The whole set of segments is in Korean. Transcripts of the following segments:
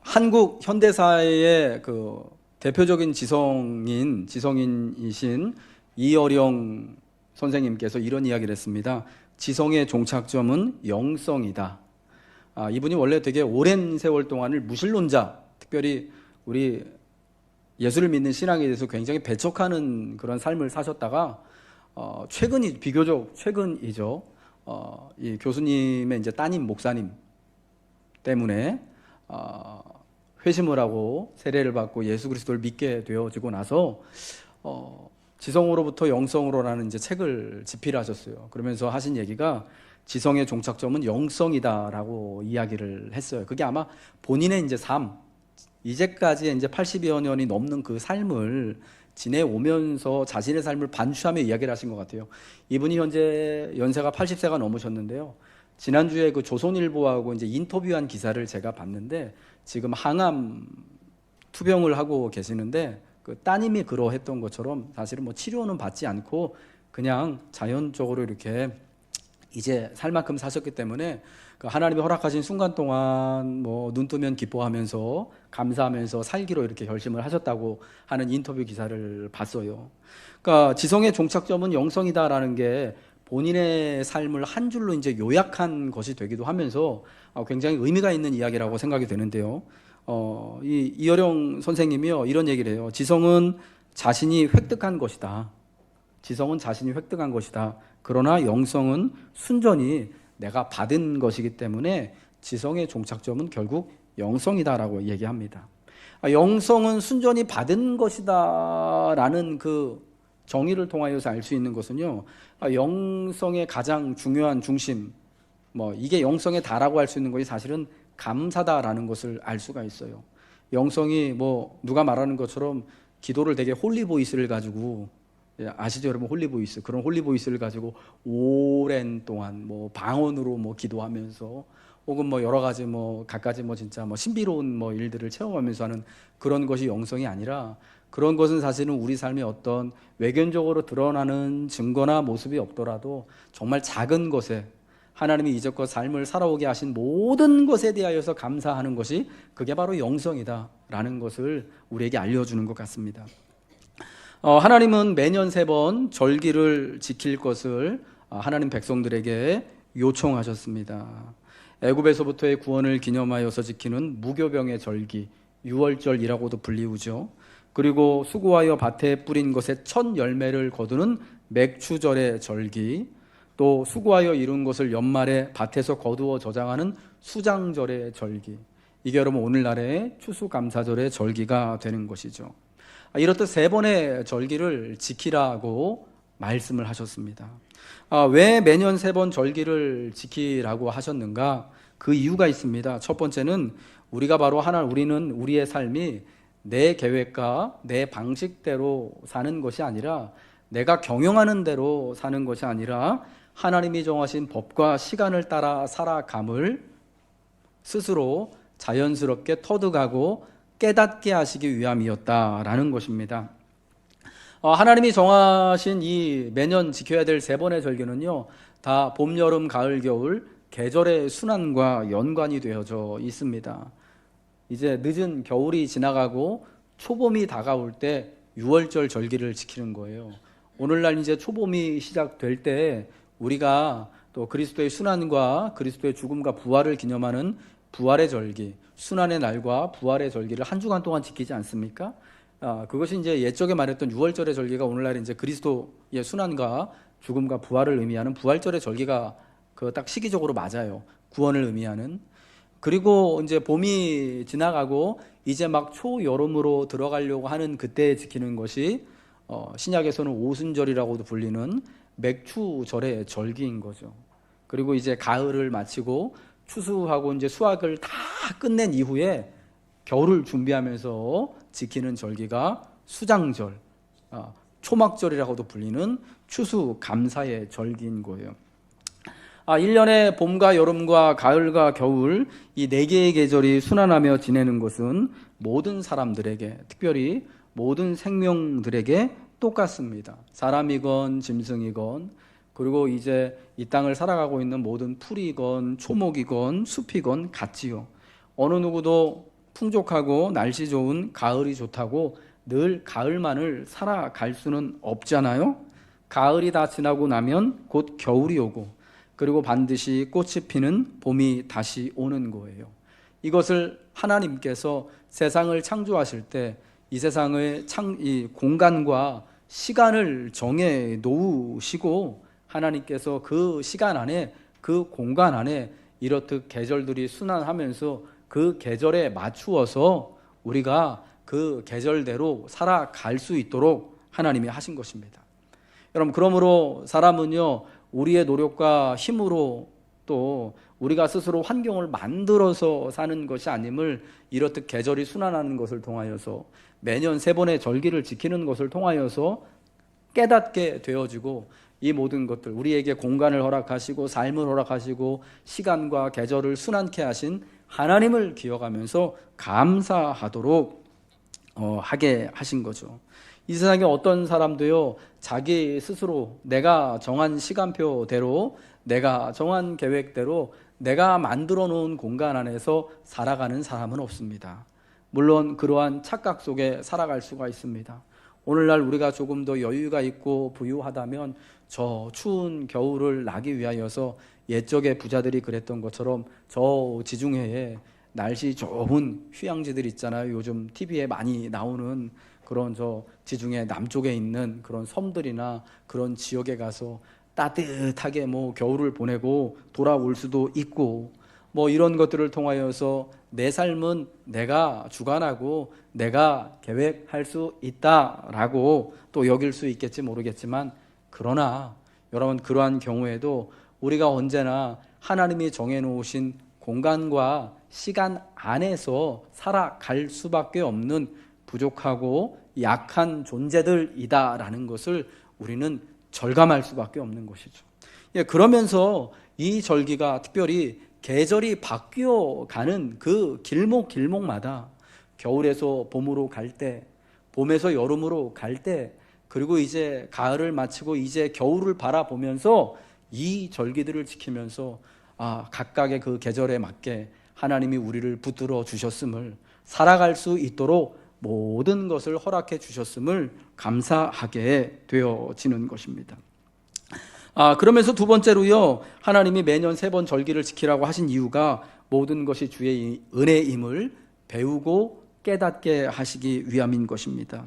한국 현대사의 그 대표적인 지성인이신 이어령 선생님께서 이런 이야기를 했습니다. 지성의 종착점은 영성이다. 이분이 원래 되게 오랜 세월 동안을 무신론자, 특별히 우리 예수를 믿는 신앙에 대해서 굉장히 배척하는 그런 삶을 사셨다가 비교적 최근이죠. 이 교수님의 이제 따님 목사님 때문에 회심을 하고 세례를 받고 예수 그리스도를 믿게 되어지고 나서 지성으로부터 영성으로라는 이제 책을 집필하셨어요. 그러면서 하신 얘기가 지성의 종착점은 영성이다라고 이야기를 했어요. 그게 아마 본인의 이제 삶, 이제까지 이제 80여 년이 넘는 그 삶을 지내오면서 자신의 삶을 반추하며 이야기를 하신 것 같아요. 이분이 현재 연세가 80세가 넘으셨는데요. 지난주에 그 조선일보하고 이제 인터뷰한 기사를 제가 봤는데 지금 항암 투병을 하고 계시는데 그 따님이 그러했던 것처럼 사실은 뭐 치료는 받지 않고 그냥 자연적으로 이렇게 이제 살 만큼 사셨기 때문에 그 하나님이 허락하신 순간 동안 뭐 눈 뜨면 기뻐하면서 감사하면서 살기로 이렇게 결심을 하셨다고 하는 인터뷰 기사를 봤어요. 그러니까 지성의 종착점은 영성이다라는 게 본인의 삶을 한 줄로 이제 요약한 것이 되기도 하면서 굉장히 의미가 있는 이야기라고 생각이 되는데요. 이어령 선생님이요 이런 얘기를 해요. 지성은 자신이 획득한 것이다. 지성은 자신이 획득한 것이다. 그러나 영성은 순전히 내가 받은 것이기 때문에 지성의 종착점은 결국 영성이다라고 얘기합니다. 영성은 순전히 받은 것이다라는 그 정의를 통하여서 알 수 있는 것은요, 영성의 가장 중요한 중심, 이게 영성의 다라고 할 수 있는 것이 사실은 감사다라는 것을 알 수가 있어요. 영성이 누가 말하는 것처럼 기도를 되게 홀리보이스를 가지고, 아시죠 여러분? 홀리보이스, 그런 홀리보이스를 가지고 오랜 동안 방언으로 기도하면서 혹은 여러 가지 갖가지 진짜 신비로운 일들을 체험하면서 하는 그런 것이 영성이 아니라, 그런 것은 사실은 우리 삶의 어떤 외견적으로 드러나는 증거나 모습이 없더라도 정말 작은 것에 하나님이 이제껏 삶을 살아오게 하신 모든 것에 대하여서 감사하는 것이 그게 바로 영성이다라는 것을 우리에게 알려주는 것 같습니다. 하나님은 매년 3번 절기를 지킬 것을 하나님 백성들에게 요청하셨습니다. 애굽에서부터의 구원을 기념하여서 지키는 무교병의 절기, 유월절이라고도 불리우죠. 그리고 수고하여 밭에 뿌린 것의 첫 열매를 거두는 맥추절의 절기, 또 수고하여 이룬 것을 연말에 밭에서 거두어 저장하는 수장절의 절기, 이게 여러분 오늘날의 추수감사절의 절기가 되는 것이죠. 이렇듯 3번의 절기를 지키라고 말씀을 하셨습니다. 왜 매년 3번 절기를 지키라고 하셨는가? 그 이유가 있습니다. 첫 번째는 우리는 우리의 삶이 내 계획과 내 방식대로 사는 것이 아니라, 내가 경영하는 대로 사는 것이 아니라 하나님이 정하신 법과 시간을 따라 살아감을 스스로 자연스럽게 터득하고 깨닫게 하시기 위함이었다라는 것입니다. 하나님이 정하신 이 매년 지켜야 될 3번의 절기는요, 다 봄, 여름, 가을, 겨울 계절의 순환과 연관이 되어져 있습니다. 이제 늦은 겨울이 지나가고 초봄이 다가올 때 6월절 절기를 지키는 거예요. 오늘날 이제 초봄이 시작될 때 우리가 또 그리스도의 순환과 그리스도의 죽음과 부활을 기념하는 부활의 절기, 순환의 날과 부활의 절기를 한 주간 동안 지키지 않습니까? 그것이 이제 옛적에 말했던 6월절의 절기가 오늘날 이제 그리스도의 순환과 죽음과 부활을 의미하는 부활절의 절기가 그 딱 시기적으로 맞아요. 구원을 의미하는. 그리고 이제 봄이 지나가고 이제 막 초여름으로 들어가려고 하는 그때 지키는 것이 신약에서는 오순절이라고도 불리는 맥추절의 절기인 거죠. 그리고 이제 가을을 마치고 추수하고 이제 수확을 다 끝낸 이후에 겨울을 준비하면서 지키는 절기가 수장절, 초막절이라고도 불리는 추수감사의 절기인 거예요. 1년에 봄과 여름과 가을과 겨울 이 4개의 계절이 순환하며 지내는 것은 모든 사람들에게, 특별히 모든 생명들에게 똑같습니다. 사람이건 짐승이건, 그리고 이제 이 땅을 살아가고 있는 모든 풀이건 초목이건 숲이건 같지요. 어느 누구도 풍족하고 날씨 좋은 가을이 좋다고 늘 가을만을 살아갈 수는 없잖아요. 가을이 다 지나고 나면 곧 겨울이 오고, 그리고 반드시 꽃이 피는 봄이 다시 오는 거예요. 이것을 하나님께서 세상을 창조하실 때 이 세상의 이 공간과 시간을 정해 놓으시고, 하나님께서 그 시간 안에, 그 공간 안에 이렇듯 계절들이 순환하면서 그 계절에 맞추어서 우리가 그 계절대로 살아갈 수 있도록 하나님이 하신 것입니다. 여러분, 그러므로 사람은요, 우리의 노력과 힘으로 또 우리가 스스로 환경을 만들어서 사는 것이 아님을 이렇듯 계절이 순환하는 것을 통하여서, 매년 3번의 절기를 지키는 것을 통하여서 깨닫게 되어지고, 이 모든 것들, 우리에게 공간을 허락하시고 삶을 허락하시고 시간과 계절을 순환케 하신 하나님을 기억하면서 감사하도록 하게 하신 거죠. 이 세상에 어떤 사람도요, 자기 스스로 내가 정한 시간표대로, 내가 정한 계획대로 내가 만들어 놓은 공간 안에서 살아가는 사람은 없습니다. 물론 그러한 착각 속에 살아갈 수가 있습니다. 오늘날 우리가 조금 더 여유가 있고 부유하다면 저 추운 겨울을 나기 위하여서 옛적의 부자들이 그랬던 것처럼 저 지중해에 날씨 좋은 휴양지들 있잖아요. 요즘 TV에 많이 나오는 그런 저 지중해 남쪽에 있는 그런 섬들이나 그런 지역에 가서 따뜻하게 겨울을 보내고 돌아올 수도 있고, 이런 것들을 통하여서 내 삶은 내가 주관하고 내가 계획할 수 있다라고 또 여길 수 있겠지 모르겠지만, 그러나 여러분, 그러한 경우에도 우리가 언제나 하나님이 정해놓으신 공간과 시간 안에서 살아갈 수밖에 없는 부족하고 약한 존재들이다라는 것을 우리는 절감할 수밖에 없는 것이죠. 그러면서 이 절기가 특별히 계절이 바뀌어 가는 그 길목마다, 겨울에서 봄으로 갈 때, 봄에서 여름으로 갈 때, 그리고 이제 가을을 마치고 이제 겨울을 바라보면서 이 절기들을 지키면서 각각의 그 계절에 맞게 하나님이 우리를 붙들어 주셨음을, 살아갈 수 있도록 모든 것을 허락해 주셨음을 감사하게 되어지는 것입니다. 그러면서 두 번째로요, 하나님이 매년 3번 절기를 지키라고 하신 이유가 모든 것이 주의 은혜임을 배우고 깨닫게 하시기 위함인 것입니다.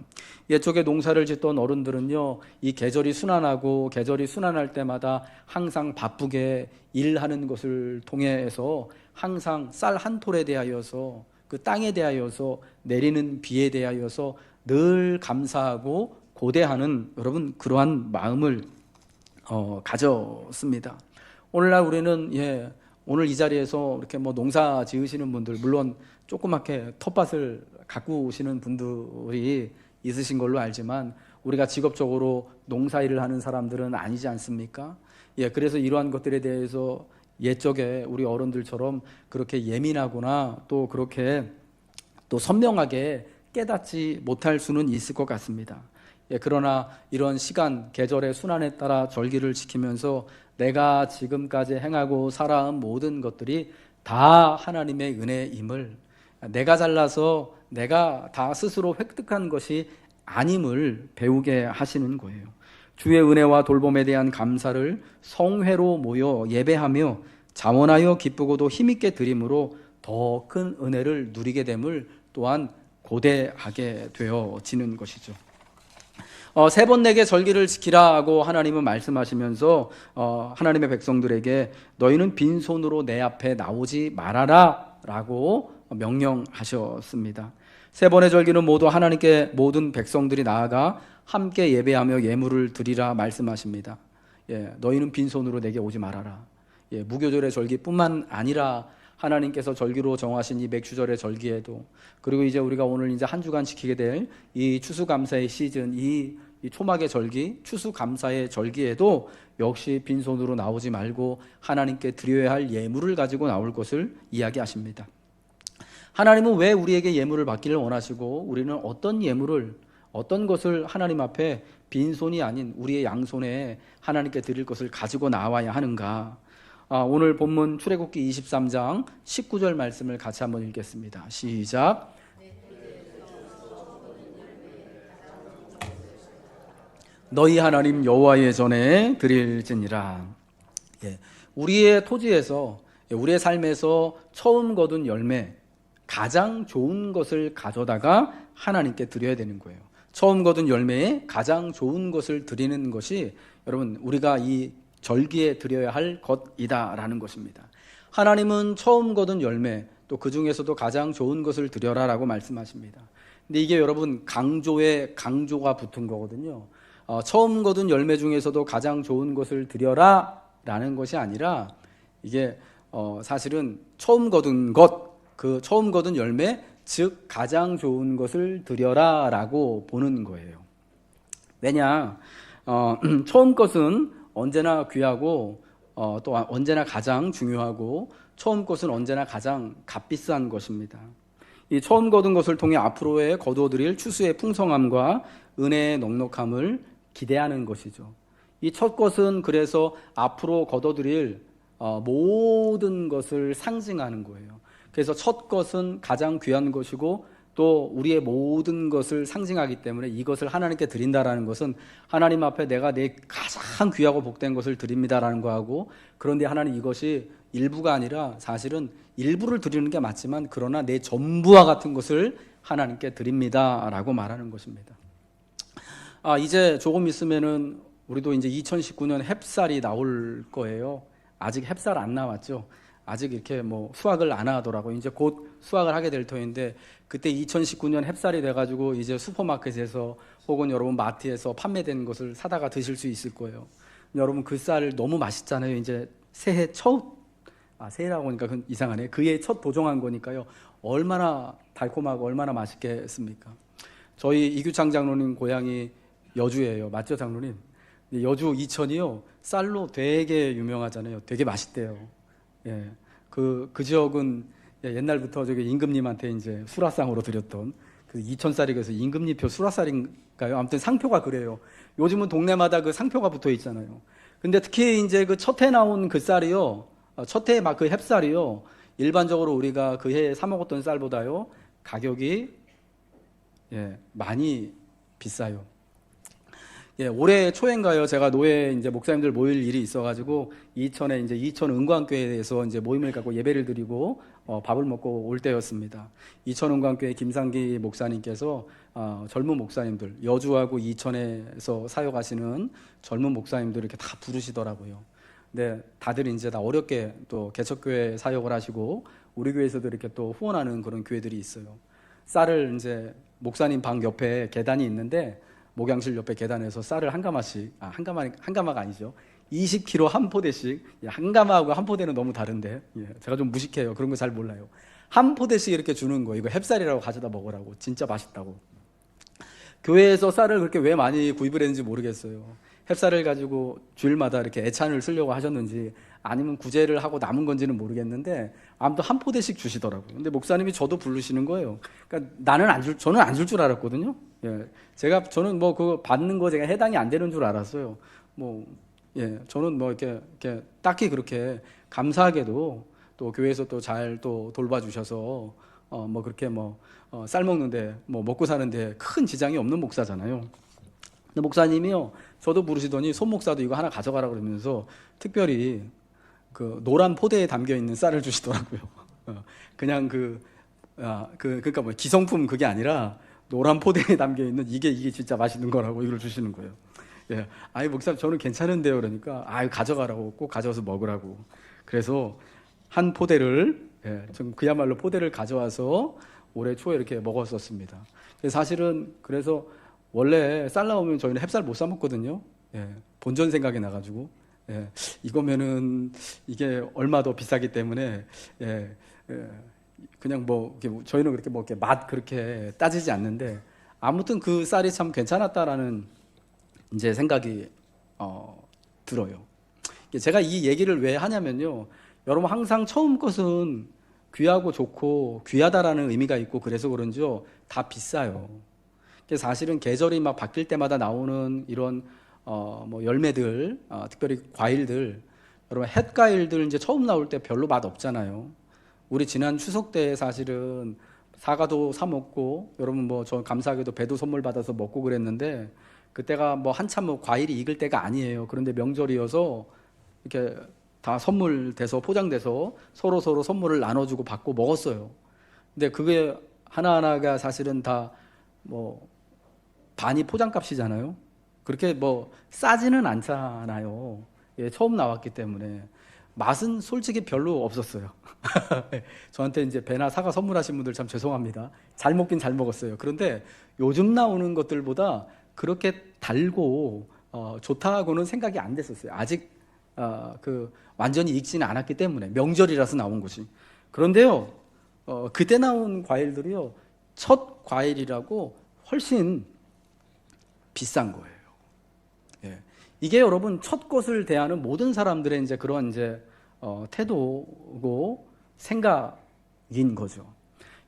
옛적에 농사를 짓던 어른들은요, 이 계절이 순환하고 계절이 순환할 때마다 항상 바쁘게 일하는 것을 통해서 항상 쌀 한 톨에 대하여서, 그 땅에 대하여서, 내리는 비에 대하여서 늘 감사하고 고대하는, 여러분, 그러한 마음을 가졌습니다. 오늘날 우리는 오늘 이 자리에서 이렇게 농사 지으시는 분들, 물론 조그맣게 텃밭을 가꾸시는 분들이 있으신 걸로 알지만, 우리가 직업적으로 농사일을 하는 사람들은 아니지 않습니까? 그래서 이러한 것들에 대해서 옛적에 우리 어른들처럼 그렇게 예민하거나 또 그렇게 또 선명하게 깨닫지 못할 수는 있을 것 같습니다. 그러나 이런 시간, 계절의 순환에 따라 절기를 지키면서 내가 지금까지 행하고 살아온 모든 것들이 다 하나님의 은혜임을, 내가 잘나서 내가 다 스스로 획득한 것이 아님을 배우게 하시는 거예요. 주의 은혜와 돌봄에 대한 감사를 성회로 모여 예배하며 자원하여 기쁘고도 힘있게 드림으로 더 큰 은혜를 누리게 됨을 또한 고대하게 되어지는 것이죠. 3번 내게 절기를 지키라고 하나님은 말씀하시면서 하나님의 백성들에게 너희는 빈손으로 내 앞에 나오지 말아라 라고 명령하셨습니다. 3번의 절기는 모두 하나님께 모든 백성들이 나아가 함께 예배하며 예물을 드리라 말씀하십니다. 너희는 빈손으로 내게 오지 말아라. 무교절의 절기뿐만 아니라 하나님께서 절기로 정하신 이 맥주절의 절기에도, 그리고 이제 우리가 오늘 이제 한 주간 지키게 될 이 추수감사의 시즌, 이 초막의 절기, 추수감사의 절기에도 역시 빈손으로 나오지 말고 하나님께 드려야 할 예물을 가지고 나올 것을 이야기하십니다. 하나님은 왜 우리에게 예물을 받기를 원하시고, 우리는 어떤 것을 하나님 앞에 빈손이 아닌 우리의 양손에 하나님께 드릴 것을 가지고 나와야 하는가? 오늘 본문 출애굽기 23장 19절 말씀을 같이 한번 읽겠습니다. 시작. 너희 하나님 여호와의 전에 드릴지니라. 우리의 토지에서, 우리의 삶에서 처음 거둔 열매, 가장 좋은 것을 가져다가 하나님께 드려야 되는 거예요. 처음 거둔 열매에 가장 좋은 것을 드리는 것이 여러분 우리가 이 절기에 드려야 할 것이다라는 것입니다. 하나님은 처음 거둔 열매, 또 그 중에서도 가장 좋은 것을 드려라라고 말씀하십니다. 근데 이게 여러분 강조에 강조가 붙은 거거든요. 처음 거둔 열매 중에서도 가장 좋은 것을 드려라라는 것이 아니라 이게 사실은 처음 거둔 것, 그 처음 거둔 열매, 즉 가장 좋은 것을 드려라라고 보는 거예요. 왜냐? 처음 것은 언제나 귀하고 또 언제나 가장 중요하고 처음 것은 언제나 가장 값비싼 것입니다. 이 처음 거둔 것을 통해 앞으로의 거두어드릴 추수의 풍성함과 은혜의 넉넉함을 기대하는 것이죠. 이 첫 것은 그래서 앞으로 거둬들일 모든 것을 상징하는 거예요. 그래서 첫 것은 가장 귀한 것이고 또 우리의 모든 것을 상징하기 때문에 이것을 하나님께 드린다라는 것은 하나님 앞에 내가 내 가장 귀하고 복된 것을 드립니다라는 거하고, 그런데 하나님 이것이 일부가 아니라 사실은 일부를 드리는 게 맞지만 그러나 내 전부와 같은 것을 하나님께 드립니다라고 말하는 것입니다. 이제 조금 있으면은 우리도 이제 2019년 햅쌀이 나올 거예요. 아직 햅쌀 안 나왔죠. 아직 이렇게 뭐 수확을 안 하더라고요. 이제 곧 수확을 하게 될 터인데 그때 2019년 햅쌀이 돼가지고 이제 슈퍼마켓에서 혹은 여러분 마트에서 판매된 것을 사다가 드실 수 있을 거예요. 여러분 그 쌀 너무 맛있잖아요. 이제 새해 첫 새해라고 하니까 이상하네. 그해 첫 도정한 거니까요. 얼마나 달콤하고 얼마나 맛있겠습니까? 저희 이규창 장로님 고향이 여주예요. 맞죠, 장로님? 여주 이천이요 쌀로 되게 유명하잖아요. 되게 맛있대요. 그 지역은 옛날부터 저기 임금님한테 이제 수라상으로 드렸던 그 이천쌀이, 그래서 임금님표 수라쌀인가요? 아무튼 상표가 그래요. 요즘은 동네마다 그 상표가 붙어 있잖아요. 근데 특히 이제 그 첫 해 나온 그 쌀이요, 첫 해 막 그 햅쌀이요, 일반적으로 우리가 그 해에 사 먹었던 쌀보다요 가격이 많이 비싸요. 올해 초인가요? 제가 노예 이제 목사님들 모일 일이 있어가지고 이천에 이제 이천 은광교회에서 이제 모임을 갖고 예배를 드리고 밥을 먹고 올 때였습니다. 이천 은광교회 김상기 목사님께서 젊은 목사님들, 여주하고 이천에서 사역하시는 젊은 목사님들 이렇게 다 부르시더라고요. 근데 다들 이제 다 어렵게 또 개척교회 사역을 하시고 우리 교회에서도 이렇게 또 후원하는 그런 교회들이 있어요. 쌀을 이제 목사님 방 옆에 계단이 있는데 목양실 옆에 계단에서 쌀을 한 가마씩, 한 가마가 아니죠. 20kg 한 포대씩, 한 가마하고 한 포대는 너무 다른데, 제가 좀 무식해요. 그런 거 잘 몰라요. 한 포대씩 이렇게 주는 거, 이거 햅쌀이라고 가져다 먹으라고. 진짜 맛있다고. 교회에서 쌀을 그렇게 왜 많이 구입을 했는지 모르겠어요. 햅쌀을 가지고 주일마다 이렇게 애찬을 쓰려고 하셨는지 아니면 구제를 하고 남은 건지는 모르겠는데 아무튼 한 포대씩 주시더라고요. 근데 목사님이 저도 부르시는 거예요. 그러니까 저는 안 줄 줄 알았거든요. 저는 뭐 그거 받는 거 제가 해당이 안 되는 줄 알았어요. 저는 뭐 이렇게 딱히 그렇게 감사하게도 또 교회에서 또 잘 또 돌봐주셔서 뭐 그렇게 쌀 먹는데 먹고 사는데 큰 지장이 없는 목사잖아요. 근데 목사님이요, 저도 부르시더니 손 목사도 이거 하나 가져가라 그러면서 특별히 그 노란 포대에 담겨 있는 쌀을 주시더라고요. 그냥 그러니까 뭐 기성품 그게 아니라 노란 포대에 담겨 있는 이게 진짜 맛있는 거라고 이걸 주시는 거예요. 아이 목사님 저는 괜찮은데요. 그러니까 가져가라고, 꼭 가져와서 먹으라고. 그래서 한 포대를 좀 그야말로 포대를 가져와서 올해 초에 이렇게 먹었었습니다. 사실은 그래서 원래 쌀 나오면 저희는 햅쌀 못 사 먹거든요. 본전 생각이 나가지고 이거면은 이게 얼마 더 비싸기 때문에 그냥 저희는 그렇게 이렇게 맛 그렇게 따지지 않는데 아무튼 그 쌀이 참 괜찮았다라는 이제 생각이 들어요. 제가 이 얘기를 왜 하냐면요, 여러분 항상 처음 것은 귀하고 좋고 귀하다라는 의미가 있고 그래서 그런지요 다 비싸요. 사실은 계절이 막 바뀔 때마다 나오는 이런 열매들, 특별히 과일들, 여러분 햇과일들 이제 처음 나올 때 별로 맛 없잖아요. 우리 지난 추석 때 사실은 사과도 사 먹고 여러분 뭐 저 감사하게도 배도 선물 받아서 먹고 그랬는데 그때가 뭐 한참 뭐 과일이 익을 때가 아니에요. 그런데 명절이어서 이렇게 다 선물돼서 포장돼서 서로 선물을 나눠주고 받고 먹었어요. 근데 그게 하나하나가 사실은 다 뭐 반이 포장값이잖아요. 그렇게 뭐 싸지는 않잖아요. 예, 처음 나왔기 때문에 맛은 솔직히 별로 없었어요. 저한테 이제 배나 사과 선물하신 분들 참 죄송합니다. 잘 먹긴 잘 먹었어요. 그런데 요즘 나오는 것들보다 그렇게 달고 좋다고는 생각이 안 됐었어요. 아직 완전히 익지는 않았기 때문에 명절이라서 나온 것이. 그런데요, 그때 나온 과일들이요, 첫 과일이라고 훨씬 비싼 거예요. 예. 이게 여러분 첫 것을 대하는 모든 사람들의 이제 그런 이제 태도고 생각인 거죠.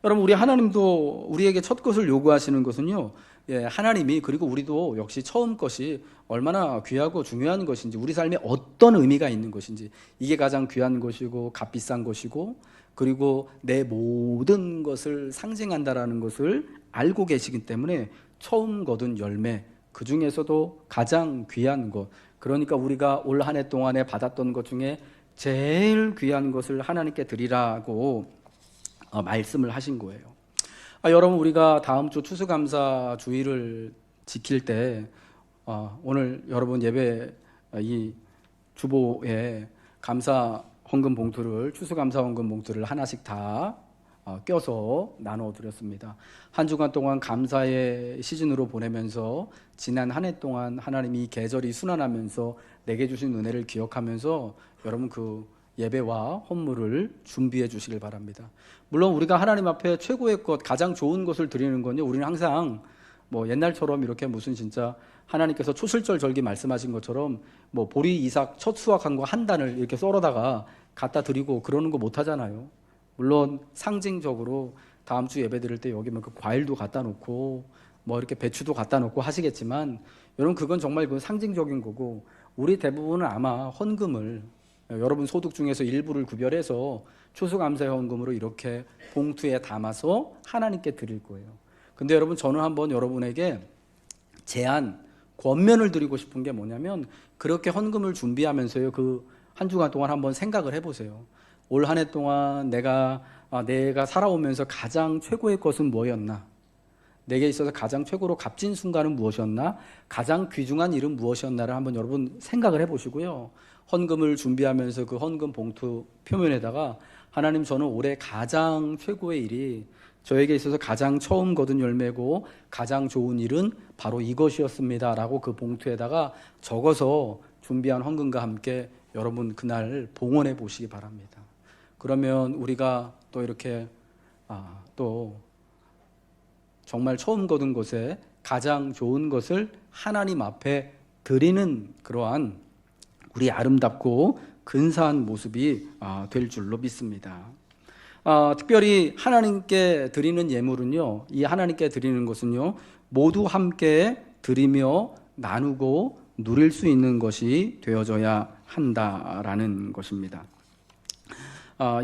여러분 우리 하나님도 우리에게 첫 것을 요구하시는 것은요, 예, 하나님이 그리고 우리도 역시 처음 것이 얼마나 귀하고 중요한 것인지 우리 삶에 어떤 의미가 있는 것인지 이게 가장 귀한 것이고 값비싼 것이고 그리고 내 모든 것을 상징한다라는 것을 알고 계시기 때문에 처음 거둔 열매 그 중에서도 가장 귀한 것 그러니까 우리가 올 한 해 동안에 받았던 것 중에 제일 귀한 것을 하나님께 드리라고 말씀을 하신 거예요. 여러분 우리가 다음 주 추수감사 주일을 지킬 때 오늘 여러분 예배 이 주보에 감사 헌금 봉투를 추수감사 헌금 봉투를 하나씩 다 껴서 나눠 드렸습니다. 한 주간 동안 감사의 시즌으로 보내면서 지난 한 해 동안 하나님이 계절이 순환하면서 내게 주신 은혜를 기억하면서 여러분 그 예배와 헌물을 준비해 주시길 바랍니다. 물론 우리가 하나님 앞에 최고의 것, 가장 좋은 것을 드리는 건요, 우리는 항상 뭐 옛날처럼 이렇게 무슨 진짜 하나님께서 초실절 절기 말씀하신 것처럼 뭐 보리 이삭 첫 수확한 거 한 단을 이렇게 썰어다가 갖다 드리고 그러는 거 못 하잖아요. 물론 상징적으로 다음 주 예배 드릴 때 여기 뭐 그 과일도 갖다 놓고 뭐 이렇게 배추도 갖다 놓고 하시겠지만 여러분 그건 정말 그 상징적인 거고 우리 대부분은 아마 헌금을 여러분 소득 중에서 일부를 구별해서 추수감사의 헌금으로 이렇게 봉투에 담아서 하나님께 드릴 거예요. 근데 여러분 저는 한번 여러분에게 제안, 권면을 드리고 싶은 게 뭐냐면 그렇게 헌금을 준비하면서요 그 한 주간 동안 한번 생각을 해보세요. 올 한 해 동안 내가 살아오면서 가장 최고의 것은 뭐였나? 내게 있어서 가장 최고로 값진 순간은 무엇이었나? 가장 귀중한 일은 무엇이었나를 한번 여러분 생각을 해보시고요. 헌금을 준비하면서 그 헌금 봉투 표면에다가 하나님 저는 올해 가장 최고의 일이 저에게 있어서 가장 처음 거둔 열매고 가장 좋은 일은 바로 이것이었습니다 라고 그 봉투에다가 적어서 준비한 헌금과 함께 여러분 그날 봉헌해 보시기 바랍니다. 그러면 우리가 또 이렇게 또 정말 처음 거둔 것에 가장 좋은 것을 하나님 앞에 드리는 그러한 우리 아름답고 근사한 모습이 될 줄로 믿습니다. 특별히 하나님께 드리는 예물은요, 이 하나님께 드리는 것은요, 모두 함께 드리며 나누고 누릴 수 있는 것이 되어져야 한다라는 것입니다.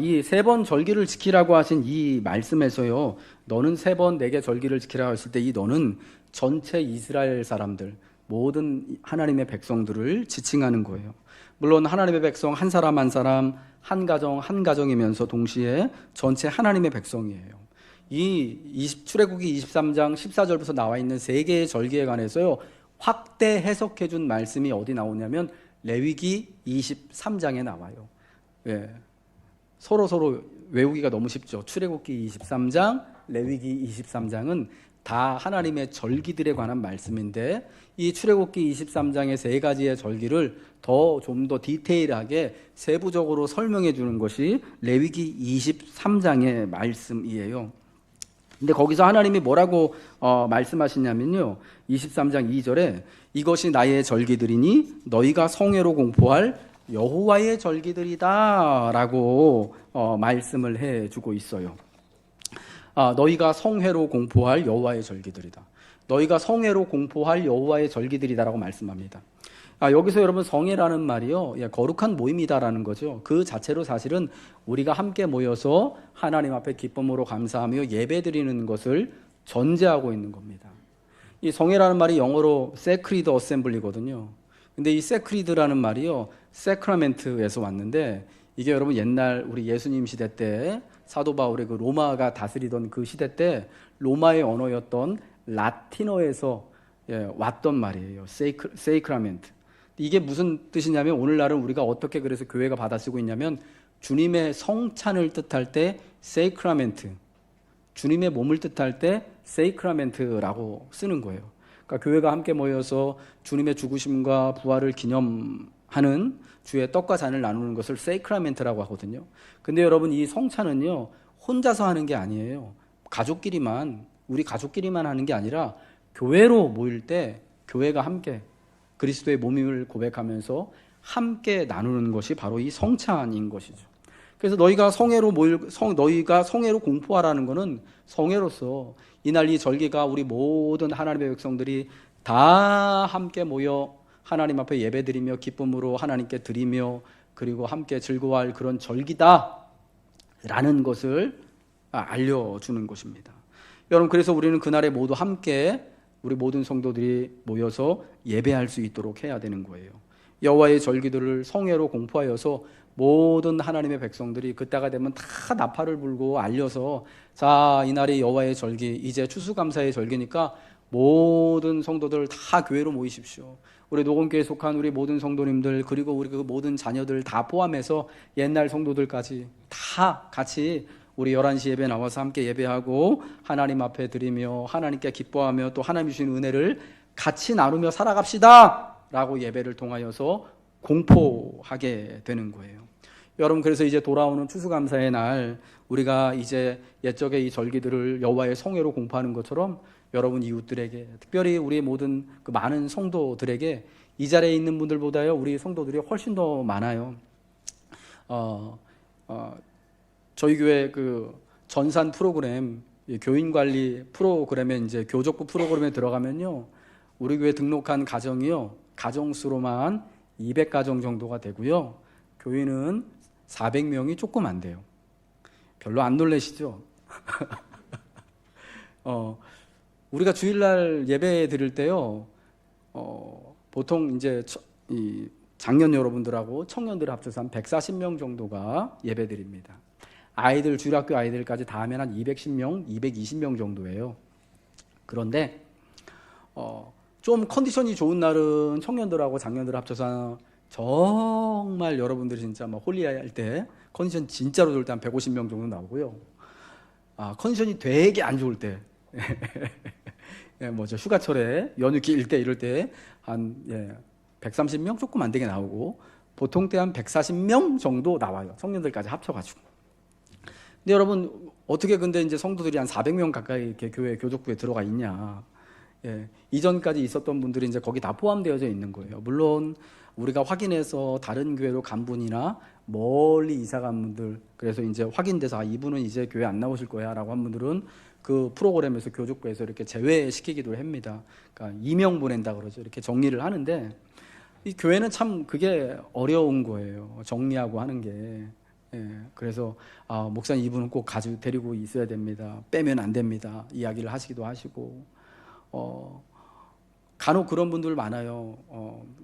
이 세 번 절기를 지키라고 하신 이 말씀에서요, 너는 세 번 내게 절기를 지키라고 했을 때 이 너는 전체 이스라엘 사람들, 모든 하나님의 백성들을 지칭하는 거예요. 물론 하나님의 백성 한 사람 한 사람, 한 가정 한 가정이면서 동시에 전체 하나님의 백성이에요. 출애굽기 23장 14절부터 나와 있는 세 개의 절기에 관해서요, 확대 해석해 준 말씀이 어디 나오냐면 레위기 23장에 나와요. 예. 서로 외우기가 너무 쉽죠. 출애굽기 23장, 레위기 23장은 다 하나님의 절기들에 관한 말씀인데 이 출애굽기 23장의 세 가지의 절기를 좀 더 디테일하게 세부적으로 설명해 주는 것이 레위기 23장의 말씀이에요. 근데 거기서 하나님이 뭐라고 말씀하시냐면요, 23장 2절에 이것이 나의 절기들이니 너희가 성회로 공포할 여호와의 절기들이다 라고 말씀을 해주고 있어요. 너희가 성회로 공포할 여호와의 절기들이다. 너희가 성회로 공포할 여호와의 절기들이다 라고 말씀합니다. 여기서 여러분 성회라는 말이요, 거룩한 모임이다라는 거죠. 그 자체로 사실은 우리가 함께 모여서 하나님 앞에 기쁨으로 감사하며 예배드리는 것을 전제하고 있는 겁니다. 이 성회라는 말이 영어로 sacred assembly거든요. 근데 이 sacred라는 말이요, sacrament에서 왔는데, 이게 여러분 옛날 우리 예수님 시대 때 사도 바울의 그 로마가 다스리던 그 시대 때 로마의 언어였던 라틴어에서 왔던 말이에요. sacrament. 이게 무슨 뜻이냐면, 오늘날은 우리가 어떻게 그래서 교회가 받아 쓰고 있냐면, 주님의 성찬을 뜻할 때 sacrament, 주님의 몸을 뜻할 때 sacrament라고 쓰는 거예요. 그러니까 교회가 함께 모여서 주님의 죽으심과 부활을 기념하는 주의 떡과 잔을 나누는 것을 sacrament라고 하거든요. 근데 여러분, 이 성찬은요, 혼자서 하는 게 아니에요. 우리 가족끼리만 하는 게 아니라 교회로 모일 때 교회가 함께 그리스도의 몸임을 고백하면서 함께 나누는 것이 바로 이 성찬인 것이죠. 그래서 너희가 성회로 공포하라는 것은 성회로서 이날 이 절기가 우리 모든 하나님의 백성들이 다 함께 모여 하나님 앞에 예배드리며 기쁨으로 하나님께 드리며 그리고 함께 즐거워할 그런 절기다라는 것을 알려주는 것입니다. 여러분, 그래서 우리는 그날에 모두 함께 우리 모든 성도들이 모여서 예배할 수 있도록 해야 되는 거예요. 여호와의 절기들을 성회로 공포하여서 모든 하나님의 백성들이 그때가 되면 다 나팔을 불고 알려서, 자, 이날이 여호와의 절기, 이제 추수감사의 절기니까 모든 성도들 다 교회로 모이십시오. 우리 녹음교회에 속한 우리 모든 성도님들, 그리고 우리 그 모든 자녀들 다 포함해서 옛날 성도들까지 다 같이 우리 11시 예배 나와서 함께 예배하고 하나님 앞에 드리며 하나님께 기뻐하며 또 하나님 주신 은혜를 같이 나누며 살아갑시다 라고 예배를 통하여서 공포하게 되는 거예요. 여러분, 그래서 이제 돌아오는 추수감사의 날 우리가 이제 옛적에 이 절기들을 여호와의 성회로 공포하는 것처럼 여러분 이웃들에게, 특별히 우리 모든 그 많은 성도들에게, 이 자리에 있는 분들보다요 우리 성도들이 훨씬 더 많아요. 저희 교회 그 전산 프로그램, 교인 관리 프로그램에 이제 교족부 프로그램에 들어가면요, 우리 교회 등록한 가정이요, 가정수로만 200가정 정도가 되고요, 교인은 400명이 조금 안 돼요. 별로 안 놀라시죠? 우리가 주일날 예배 드릴 때요, 보통 이제 이 장년 여러분들하고 청년들 합쳐서 한 140명 정도가 예배 드립니다. 아이들, 주일학교 아이들까지 다 하면 한 210명, 220명 정도예요. 그런데 좀 컨디션이 좋은 날은 청년들하고 장년들 합쳐서 정말 여러분들이 진짜 막 홀리할 때 컨디션 진짜로 좋을 때 한 150명 정도 나오고요. 컨디션이 되게 안 좋을 때 휴가철에 연휴 길 때 이럴 때 한 130명 조금 안 되게 나오고, 보통 때 한 140명 정도 나와요. 청년들까지 합쳐가지고. 근데 여러분, 어떻게 근데 이제 성도들이 한 400명 가까이 이렇게 교회 교족부에 들어가 있냐? 이전까지 있었던 분들이 이제 거기 다 포함되어져 있는 거예요. 물론 우리가 확인해서 다른 교회로 간 분이나 멀리 이사 간 분들, 그래서 이제 확인돼서 이분은 이제 교회 안 나오실 거야라고 한 분들은 그 프로그램에서 교족부에서 이렇게 제외시키기도 합니다. 그러니까 이명 보낸다 그러죠. 이렇게 정리를 하는데, 이 교회는 참 그게 어려운 거예요. 정리하고 하는 게. 그래서 목사님 이분은 꼭 가지고 데리고 있어야 됩니다. 빼면 안 됩니다. 이야기를 하시기도 하시고, 간혹 그런 분들 많아요.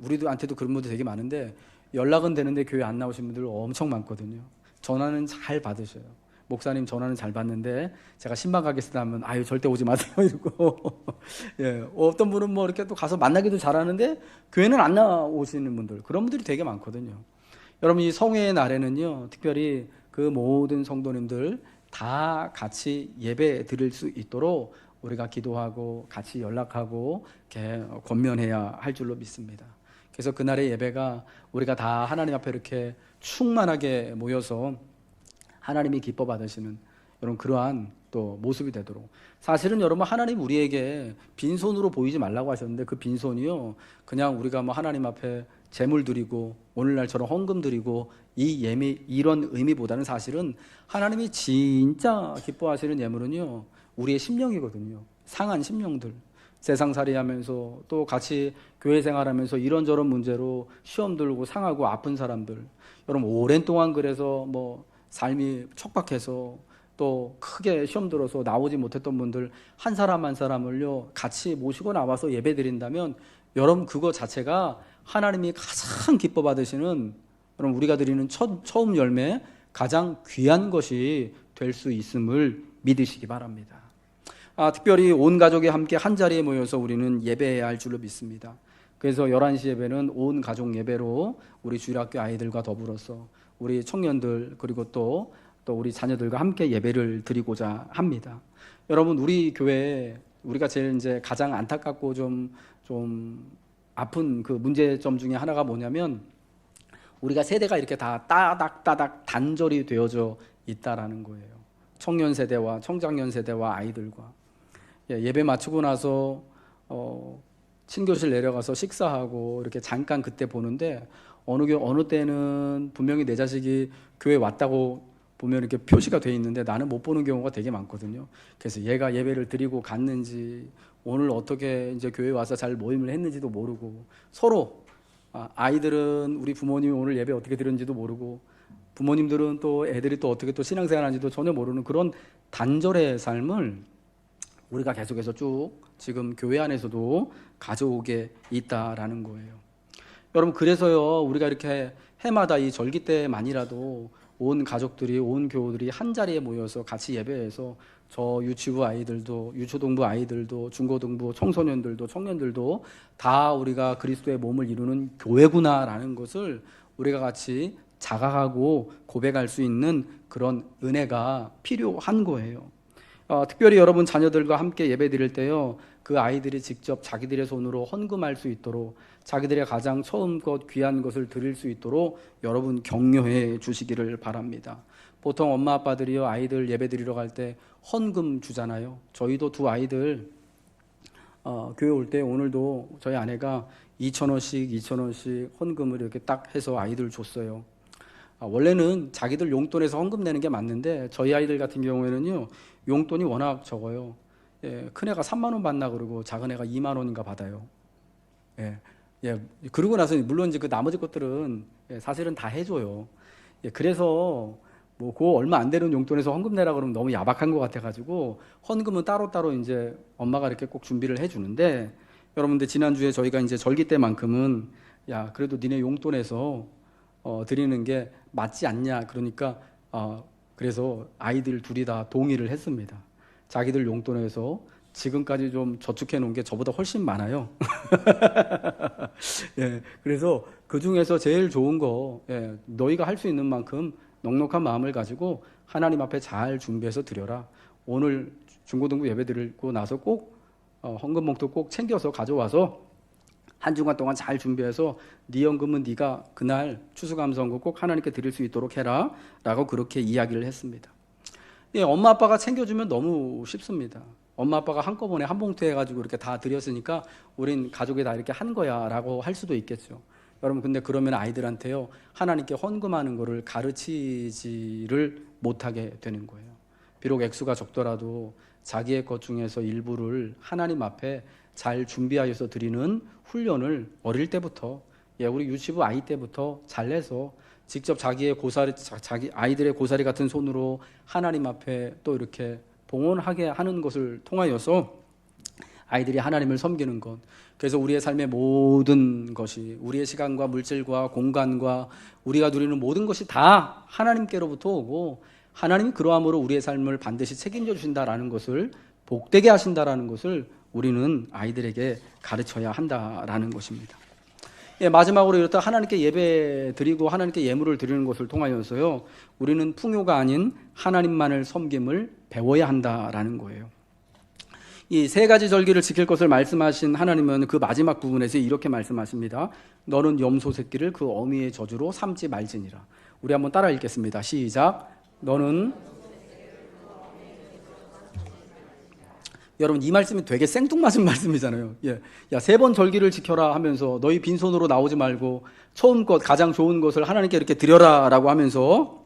우리한테도 그런 분들 되게 많은데 연락은 되는데 교회 안 나오신 분들 엄청 많거든요. 전화는 잘 받으셔요. 목사님 전화는 잘 받는데 제가 신방 가겠습니다 하면 아유 절대 오지 마세요 이러고 어떤 분은 뭐 이렇게 또 가서 만나기도 잘하는데 교회는 안 나오시는 분들, 그런 분들이 되게 많거든요. 여러분, 이 성회의 날에는요, 특별히 그 모든 성도님들 다 같이 예배 드릴 수 있도록 우리가 기도하고 같이 연락하고 이렇게 권면해야 할 줄로 믿습니다. 그래서 그날의 예배가 우리가 다 하나님 앞에 이렇게 충만하게 모여서 하나님이 기뻐 받으시는 여러분 그러한 또 모습이 되도록. 사실은 여러분, 하나님 우리에게 빈손으로 보이지 말라고 하셨는데 그 빈손이요, 그냥 우리가 뭐 하나님 앞에 제물 드리고 오늘날처럼 헌금 드리고 이런 의미보다는 사실은 하나님이 진짜 기뻐하시는 예물은요, 우리의 심령이거든요. 상한 심령들. 세상살이 하면서 또 같이 교회 생활하면서 이런저런 문제로 시험 들고 상하고 아픈 사람들, 여러분 오랜 동안 그래서 뭐 삶이 척박해서 또 크게 시험 들어서 나오지 못했던 분들 한 사람 한 사람을요 같이 모시고 나와서 예배 드린다면 여러분 그거 자체가 하나님이 가장 기뻐 받으시는, 여러분 우리가 드리는 처음 열매, 가장 귀한 것이 될 수 있음을 믿으시기 바랍니다. 특별히 온 가족이 함께 한 자리에 모여서 우리는 예배해야 할 줄로 믿습니다. 그래서 11시 예배는 온 가족 예배로 우리 주일학교 아이들과 더불어서 우리 청년들 그리고 또 우리 자녀들과 함께 예배를 드리고자 합니다. 여러분 우리 교회에 우리가 제일 이제 가장 안타깝고 좀 아픈 그 문제점 중에 하나가 뭐냐면 우리가 세대가 이렇게 다 따닥따닥 단절이 되어져 있다라는 거예요. 청년 세대와 청장년 세대와 아이들과 예배 마치고 나서 친교실 내려가서 식사하고 이렇게 잠깐 그때 보는데 어느 때는 분명히 내 자식이 교회 왔다고 보면 이렇게 표시가 돼 있는데 나는 못 보는 경우가 되게 많거든요. 그래서 얘가 예배를 드리고 갔는지 오늘 어떻게 이제 교회 와서 잘 모임을 했는지도 모르고 서로 아이들은 우리 부모님이 오늘 예배 어떻게 드렸는지도 모르고 부모님들은 또 애들이 또 어떻게 또 신앙생활 하는지도 전혀 모르는 그런 단절의 삶을 우리가 계속해서 쭉 지금 교회 안에서도 가져오게 있다라는 거예요. 여러분 그래서요 우리가 이렇게 해마다 이 절기 때만이라도 온 가족들이 온 교우들이 한 자리에 모여서 같이 예배해서 저 유치부 아이들도 유초등부 아이들도 중고등부 청소년들도 청년들도 다 우리가 그리스도의 몸을 이루는 교회구나라는 것을 우리가 같이 자각하고 고백할 수 있는 그런 은혜가 필요한 거예요. 특별히 여러분 자녀들과 함께 예배 드릴 때요 그 아이들이 직접 자기들의 손으로 헌금할 수 있도록 자기들의 가장 처음 것 귀한 것을 드릴 수 있도록 여러분 격려해 주시기를 바랍니다. 보통 엄마 아빠들이요 아이들 예배 드리러 갈 때 헌금 주잖아요. 저희도 두 아이들 교회 올 때 오늘도 저희 아내가 2,000원씩 헌금을 이렇게 딱 해서 아이들 줬어요. 원래는 자기들 용돈에서 헌금 내는 게 맞는데 저희 아이들 같은 경우에는요 용돈이 워낙 적어요. 큰애가 3만 원 받나 그러고 작은 애가 2만 원인가 받아요. 그러고 나서 물론 이제 그 나머지 것들은 사실은 다 해줘요. 그래서 뭐 그거 얼마 안 되는 용돈에서 헌금 내라 그러면 너무 야박한 것 같아가지고 헌금은 따로 이제 엄마가 이렇게 꼭 준비를 해주는데 여러분들 지난주에 저희가 이제 절기 때만큼은 야 그래도 니네 용돈에서 드리는 게 맞지 않냐 그러니까 그래서 아이들 둘이 다 동의를 했습니다. 자기들 용돈에서 지금까지 좀 저축해 놓은 게 저보다 훨씬 많아요. 그래서 그 중에서 제일 좋은 거 너희가 할 수 있는 만큼 넉넉한 마음을 가지고 하나님 앞에 잘 준비해서 드려라. 오늘 중고등부 예배 드리고 나서 꼭 헌금 봉투 꼭 챙겨서 가져와서 한 주간 동안 잘 준비해서 네 헌금은 네가 그날 추수감사헌금 꼭 하나님께 드릴 수 있도록 해라 라고 그렇게 이야기를 했습니다. 엄마 아빠가 챙겨주면 너무 쉽습니다. 엄마 아빠가 한꺼번에 한 봉투 해가지고 이렇게 다 드렸으니까 우린 가족이 다 이렇게 한 거야 라고 할 수도 있겠죠. 여러분 근데 그러면 아이들한테요 하나님께 헌금하는 거를 가르치지를 못하게 되는 거예요. 비록 액수가 적더라도 자기의 것 중에서 일부를 하나님 앞에 잘 준비하여서 드리는 훈련을 어릴 때부터 우리 유치부 아이 때부터 잘 내서 직접 자기 아이들의 고사리 같은 손으로 하나님 앞에 또 이렇게 봉헌하게 하는 것을 통하여서 아이들이 하나님을 섬기는 것. 그래서 우리의 삶의 모든 것이 우리의 시간과 물질과 공간과 우리가 누리는 모든 것이 다 하나님께로부터 오고 하나님이 그러함으로 우리의 삶을 반드시 책임져 주신다라는 것을 복되게 하신다라는 것을 우리는 아이들에게 가르쳐야 한다라는 것입니다. 마지막으로 이렇다 하나님께 예배 드리고 하나님께 예물을 드리는 것을 통하여서요 우리는 풍요가 아닌 하나님만을 섬김을 배워야 한다라는 거예요. 이 세 가지 절기를 지킬 것을 말씀하신 하나님은 그 마지막 부분에서 이렇게 말씀하십니다. 너는 염소 새끼를 그 어미의 저주로 삼지 말지니라. 우리 한번 따라 읽겠습니다. 시작. 너는 여러분 이 말씀이 되게 생뚱맞은 말씀이잖아요. 야, 3번 절기를 지켜라 하면서 너희 빈손으로 나오지 말고 처음 것 가장 좋은 것을 하나님께 이렇게 드려라 라고 하면서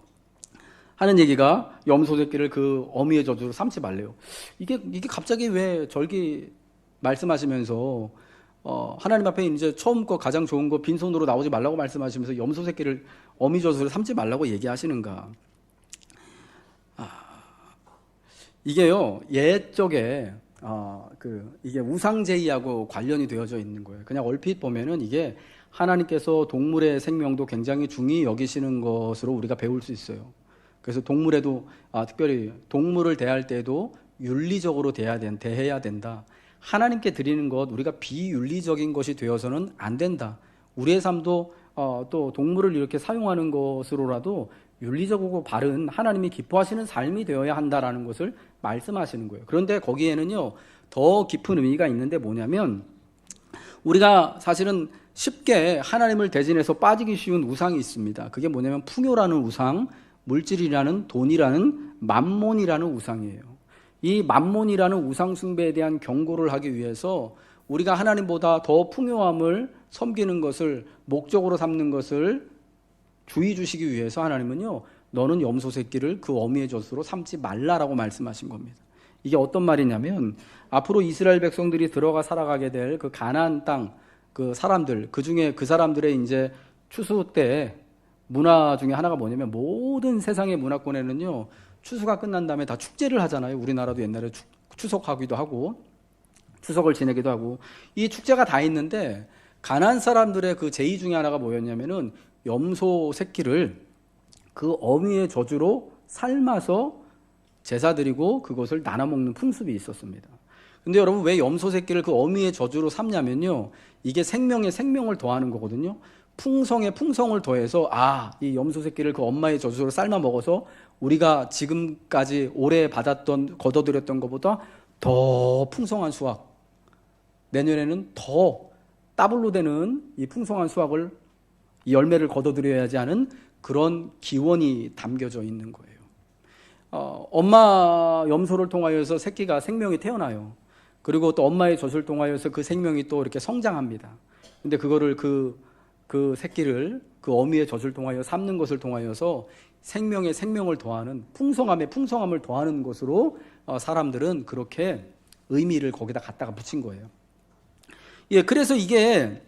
하는 얘기가 염소 새끼를 그 어미의 저주로 삼지 말래요. 이게 갑자기 왜 절기 말씀하시면서 하나님 앞에 이제 처음 거 가장 좋은 거 빈손으로 나오지 말라고 말씀하시면서 염소 새끼를 어미젖으로 삼지 말라고 얘기하시는가? 이게요, 옛적에 이게 우상제의하고 관련이 되어져 있는 거예요. 그냥 얼핏 보면은 이게 하나님께서 동물의 생명도 굉장히 중히 여기시는 것으로 우리가 배울 수 있어요. 그래서 동물에도 특별히 동물을 대할 때도 윤리적으로 대해야 된다. 하나님께 드리는 것 우리가 비윤리적인 것이 되어서는 안 된다. 우리의 삶도 또 동물을 이렇게 사용하는 것으로라도 윤리적이고 바른 하나님이 기뻐하시는 삶이 되어야 한다라는 것을 말씀하시는 거예요. 그런데 거기에는요 더 깊은 의미가 있는데 뭐냐면 우리가 사실은 쉽게 하나님을 대신해서 빠지기 쉬운 우상이 있습니다. 그게 뭐냐면 풍요라는 우상, 물질이라는 돈이라는 맘몬이라는 우상이에요. 이 맘몬이라는 우상 숭배에 대한 경고를 하기 위해서 우리가 하나님보다 더 풍요함을 섬기는 것을 목적으로 삼는 것을 주의 주시기 위해서 하나님은요 너는 염소 새끼를 그 어미의 젖으로 삼지 말라라고 말씀하신 겁니다. 이게 어떤 말이냐면 앞으로 이스라엘 백성들이 들어가 살아가게 될 그 가나안 땅 그 사람들 그중에 그 사람들의 이제 추수 때 문화 중에 하나가 뭐냐면 모든 세상의 문화권에는요 추수가 끝난 다음에 다 축제를 하잖아요. 우리나라도 옛날에 추석하기도 하고 추석을 지내기도 하고 이 축제가 다 있는데 가나안 사람들의 그 제의 중에 하나가 뭐였냐면은 염소 새끼를 그 어미의 젖으로 삶아서 제사 드리고 그것을 나눠 먹는 풍습이 있었습니다. 근데 여러분 왜 염소 새끼를 그 어미의 젖으로 삼냐면요 이게 생명에 생명을 더하는 거거든요. 풍성에 풍성을 더해서 이 염소 새끼를 그 엄마의 젖으로 삶아 먹어서 우리가 지금까지 올해 받았던 거둬들였던 것보다 더 풍성한 수확, 내년에는 더 더블로 되는 이 풍성한 수확을 이 열매를 거둬들여야지 하는 그런 기원이 담겨져 있는 거예요. 엄마 염소를 통하여서 새끼가 생명이 태어나요. 그리고 또 엄마의 젖을 통하여서 그 생명이 또 이렇게 성장합니다. 근데 그거를 그 새끼를 그 어미의 젖을 통하여 삶는 것을 통하여서 생명에 생명을 더하는 풍성함에 풍성함을 더하는 것으로 사람들은 그렇게 의미를 거기다 갖다가 붙인 거예요. 예, 그래서 이게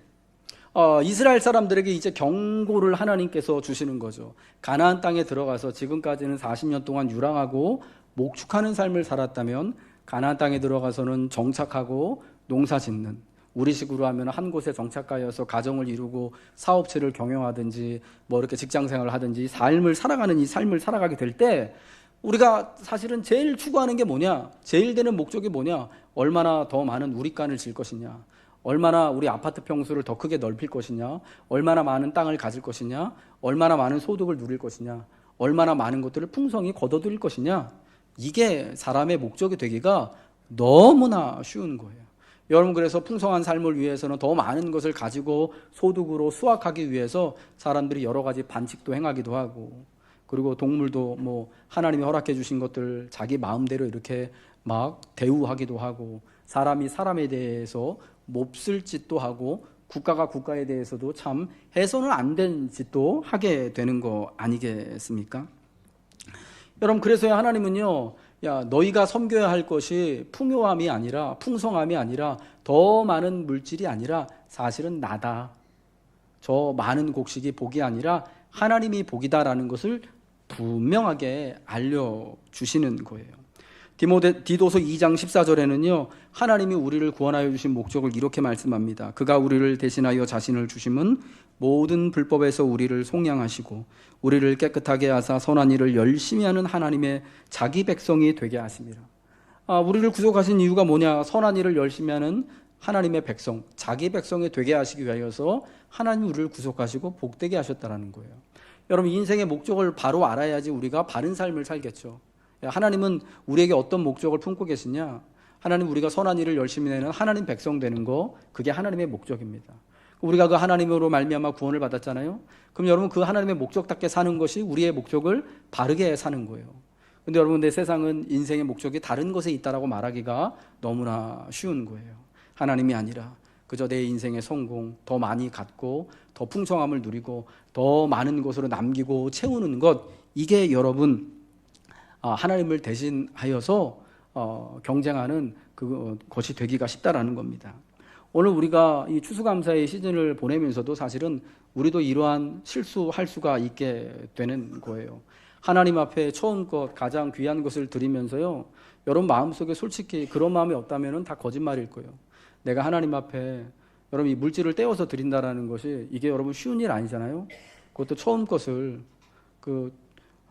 이스라엘 사람들에게 이제 경고를 하나님께서 주시는 거죠. 가나안 땅에 들어가서 지금까지는 40년 동안 유랑하고 목축하는 삶을 살았다면 가나안 땅에 들어가서는 정착하고 농사 짓는 우리식으로 하면 한 곳에 정착하여서 가정을 이루고 사업체를 경영하든지 뭐 이렇게 직장 생활을 하든지 삶을 살아가는 이 삶을 살아가게 될 때 우리가 사실은 제일 추구하는 게 뭐냐? 제일 되는 목적이 뭐냐? 얼마나 더 많은 우리간을 질 것이냐? 얼마나 우리 아파트 평수를 더 크게 넓힐 것이냐? 얼마나 많은 땅을 가질 것이냐? 얼마나 많은 소득을 누릴 것이냐? 얼마나 많은 것들을 풍성히 거둬들일 것이냐? 이게 사람의 목적이 되기가 너무나 쉬운 거예요. 여러분 그래서 풍성한 삶을 위해서는 더 많은 것을 가지고 소득으로 수확하기 위해서 사람들이 여러 가지 반칙도 행하기도 하고 그리고 동물도 뭐 하나님이 허락해 주신 것들 자기 마음대로 이렇게 막 대우하기도 하고 사람이 사람에 대해서 몹쓸 짓도 하고 국가가 국가에 대해서도 참 해서는 안 된 짓도 하게 되는 거 아니겠습니까? 여러분 그래서야 하나님은요 너희가 섬겨야 할 것이 풍요함이 아니라 풍성함이 아니라 더 많은 물질이 아니라 사실은 나다. 저 많은 곡식이 복이 아니라 하나님이 복이다라는 것을 분명하게 알려주시는 거예요. 디도서 2장 14절에는요 하나님이 우리를 구원하여 주신 목적을 이렇게 말씀합니다. 그가 우리를 대신하여 자신을 주심은 모든 불법에서 우리를 속량하시고 우리를 깨끗하게 하사 선한 일을 열심히 하는 하나님의 자기 백성이 되게 하십니다. 우리를 구속하신 이유가 뭐냐? 선한 일을 열심히 하는 하나님의 백성, 자기 백성이 되게 하시기 위하여서 하나님이 우리를 구속하시고 복되게 하셨다는 거예요. 여러분 인생의 목적을 바로 알아야지 우리가 바른 삶을 살겠죠. 하나님은 우리에게 어떤 목적을 품고 계시냐? 하나님 우리가 선한 일을 열심히 내는 하나님 백성 되는 거 그게 하나님의 목적입니다. 우리가 그 하나님으로 말미암아 구원을 받았잖아요. 그럼 여러분 그 하나님의 목적답게 사는 것이 우리의 목적을 바르게 사는 거예요. 근데 여러분 내 세상은 인생의 목적이 다른 것에 있다라고 말하기가 너무나 쉬운 거예요. 하나님이 아니라 그저 내 인생의 성공, 더 많이 갖고 더 풍성함을 누리고 더 많은 것으로 남기고 채우는 것 이게 여러분 하나님을 대신하여서 경쟁하는 그것이 되기가 쉽다라는 겁니다. 오늘 우리가 이 추수감사의 시즌을 보내면서도 사실은 우리도 이러한 실수할 수가 있게 되는 거예요. 하나님 앞에 처음껏 가장 귀한 것을 드리면서요, 여러분 마음속에 솔직히 그런 마음이 없다면 다 거짓말일 거예요. 내가 하나님 앞에 여러분 이 물질을 떼어서 드린다라는 것이 이게 여러분 쉬운 일 아니잖아요. 그것도 처음 것을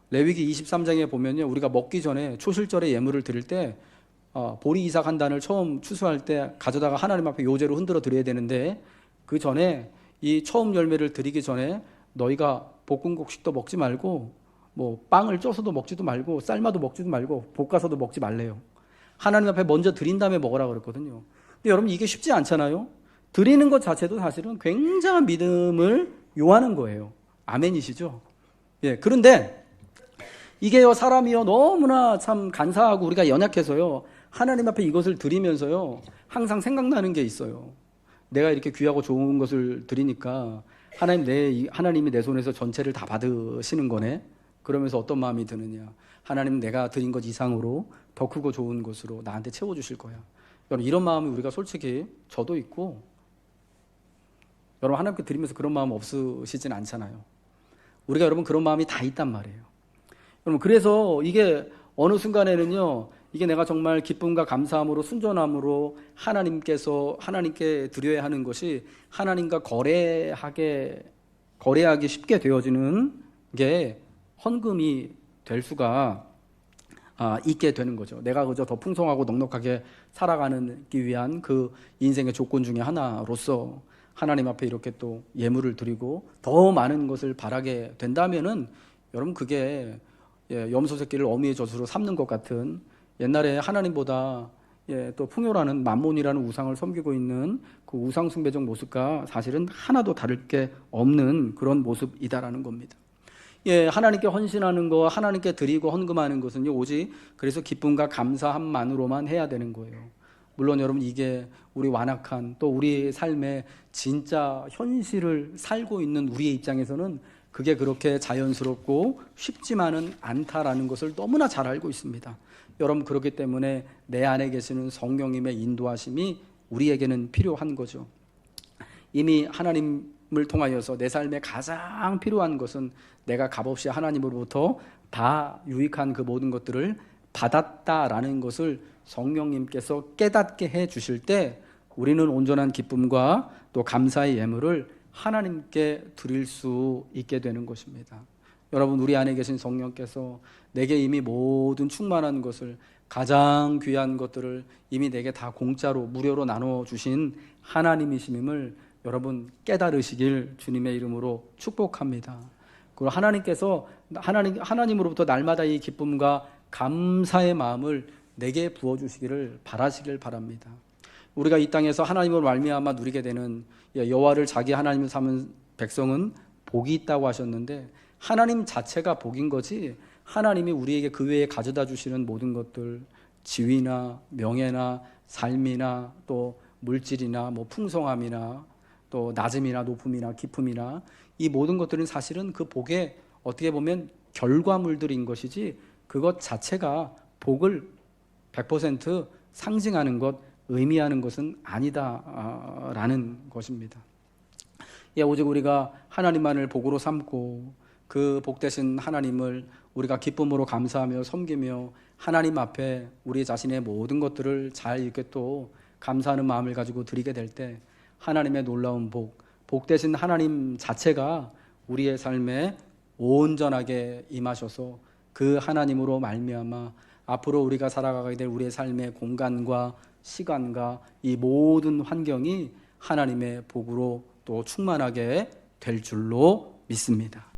레위기 23장에 보면요, 우리가 먹기 전에 초실절에 예물을 드릴 때 보리 이삭 한 단을 처음 추수할 때 가져다가 하나님 앞에 요제로 흔들어 드려야 되는데, 그 전에 이 처음 열매를 드리기 전에 너희가 볶은 곡식도 먹지 말고 뭐 빵을 쪄서도 먹지도 말고 삶아도 먹지도 말고 볶아서도 먹지 말래요. 하나님 앞에 먼저 드린 다음에 먹으라 그랬거든요. 근데 여러분 이게 쉽지 않잖아요. 드리는 것 자체도 사실은 굉장한 믿음을 요하는 거예요. 아멘이시죠? 예. 그런데 이게요, 사람이요 너무나 참 간사하고 우리가 연약해서요, 하나님 앞에 이것을 드리면서요 항상 생각나는 게 있어요. 내가 이렇게 귀하고 좋은 것을 드리니까 하나님이 내 손에서 전체를 다 받으시는 거네. 그러면서 어떤 마음이 드느냐, 하나님 내가 드린 것 이상으로 더 크고 좋은 것으로 나한테 채워주실 거야. 여러분 이런 마음이 우리가 솔직히 저도 있고, 여러분 하나님께 드리면서 그런 마음 없으시진 않잖아요. 우리가 여러분 그런 마음이 다 있단 말이에요. 여러분 그래서 이게 어느 순간에는요, 이게 내가 정말 기쁨과 감사함으로 순전함으로 하나님께 드려야 하는 것이 하나님과 거래하기 쉽게 되어지는 게 헌금이 될 수가 있게 되는 거죠. 내가 그저 더 풍성하고 넉넉하게 살아가기 위한 그 인생의 조건 중에 하나로서 하나님 앞에 이렇게 또 예물을 드리고 더 많은 것을 바라게 된다면은 여러분 그게 염소 새끼를 어미의 젖으로 삼는 것 같은, 옛날에 하나님보다 또 풍요라는 만몬이라는 우상을 섬기고 있는 그 우상 숭배적 모습과 사실은 하나도 다를 게 없는 그런 모습이다라는 겁니다. 하나님께 헌신하는 거, 하나님께 드리고 헌금하는 것은요, 오직 그래서 기쁨과 감사함만으로만 해야 되는 거예요. 물론 여러분 이게 우리 완악한 또 우리의 삶의 진짜 현실을 살고 있는 우리의 입장에서는 그게 그렇게 자연스럽고 쉽지만은 않다라는 것을 너무나 잘 알고 있습니다. 여러분 그렇기 때문에 내 안에 계시는 성령님의 인도하심이 우리에게는 필요한 거죠. 이미 하나님을 통하여서 내 삶에 가장 필요한 것은 내가 값없이 하나님으로부터 다 유익한 그 모든 것들을 받았다라는 것을 성령님께서 깨닫게 해 주실 때 우리는 온전한 기쁨과 또 감사의 예물을 하나님께 드릴 수 있게 되는 것입니다. 여러분 우리 안에 계신 성령께서 내게 이미 모든 충만한 것을, 가장 귀한 것들을 이미 내게 다 공짜로 무료로 나눠주신 하나님이심을 여러분 깨달으시길 주님의 이름으로 축복합니다. 그리고 하나님으로부터 날마다 이 기쁨과 감사의 마음을 내게 부어주시기를 바라시길 바랍니다. 우리가 이 땅에서 하나님으로 말미암아 누리게 되는 여호와를 자기 하나님을 삼은 백성은 복이 있다고 하셨는데, 하나님 자체가 복인 거지 하나님이 우리에게 그 외에 가져다 주시는 모든 것들, 지위나 명예나 삶이나 또 물질이나 뭐 풍성함이나 또 낮음이나 높음이나 깊음이나 이 모든 것들은 사실은 그 복의 어떻게 보면 결과물들인 것이지 그것 자체가 복을 100% 상징하는 것, 의미하는 것은 아니다라는 것입니다. 오직 우리가 하나님만을 복으로 삼고 그 복되신 하나님을 우리가 기쁨으로 감사하며 섬기며 하나님 앞에 우리 자신의 모든 것들을 잘 이렇게 또 감사하는 마음을 가지고 드리게 될 때 하나님의 놀라운 복되신 하나님 자체가 우리의 삶에 온전하게 임하셔서 그 하나님으로 말미암아 앞으로 우리가 살아가게 될 우리의 삶의 공간과 시간과 이 모든 환경이 하나님의 복으로 또 충만하게 될 줄로 믿습니다.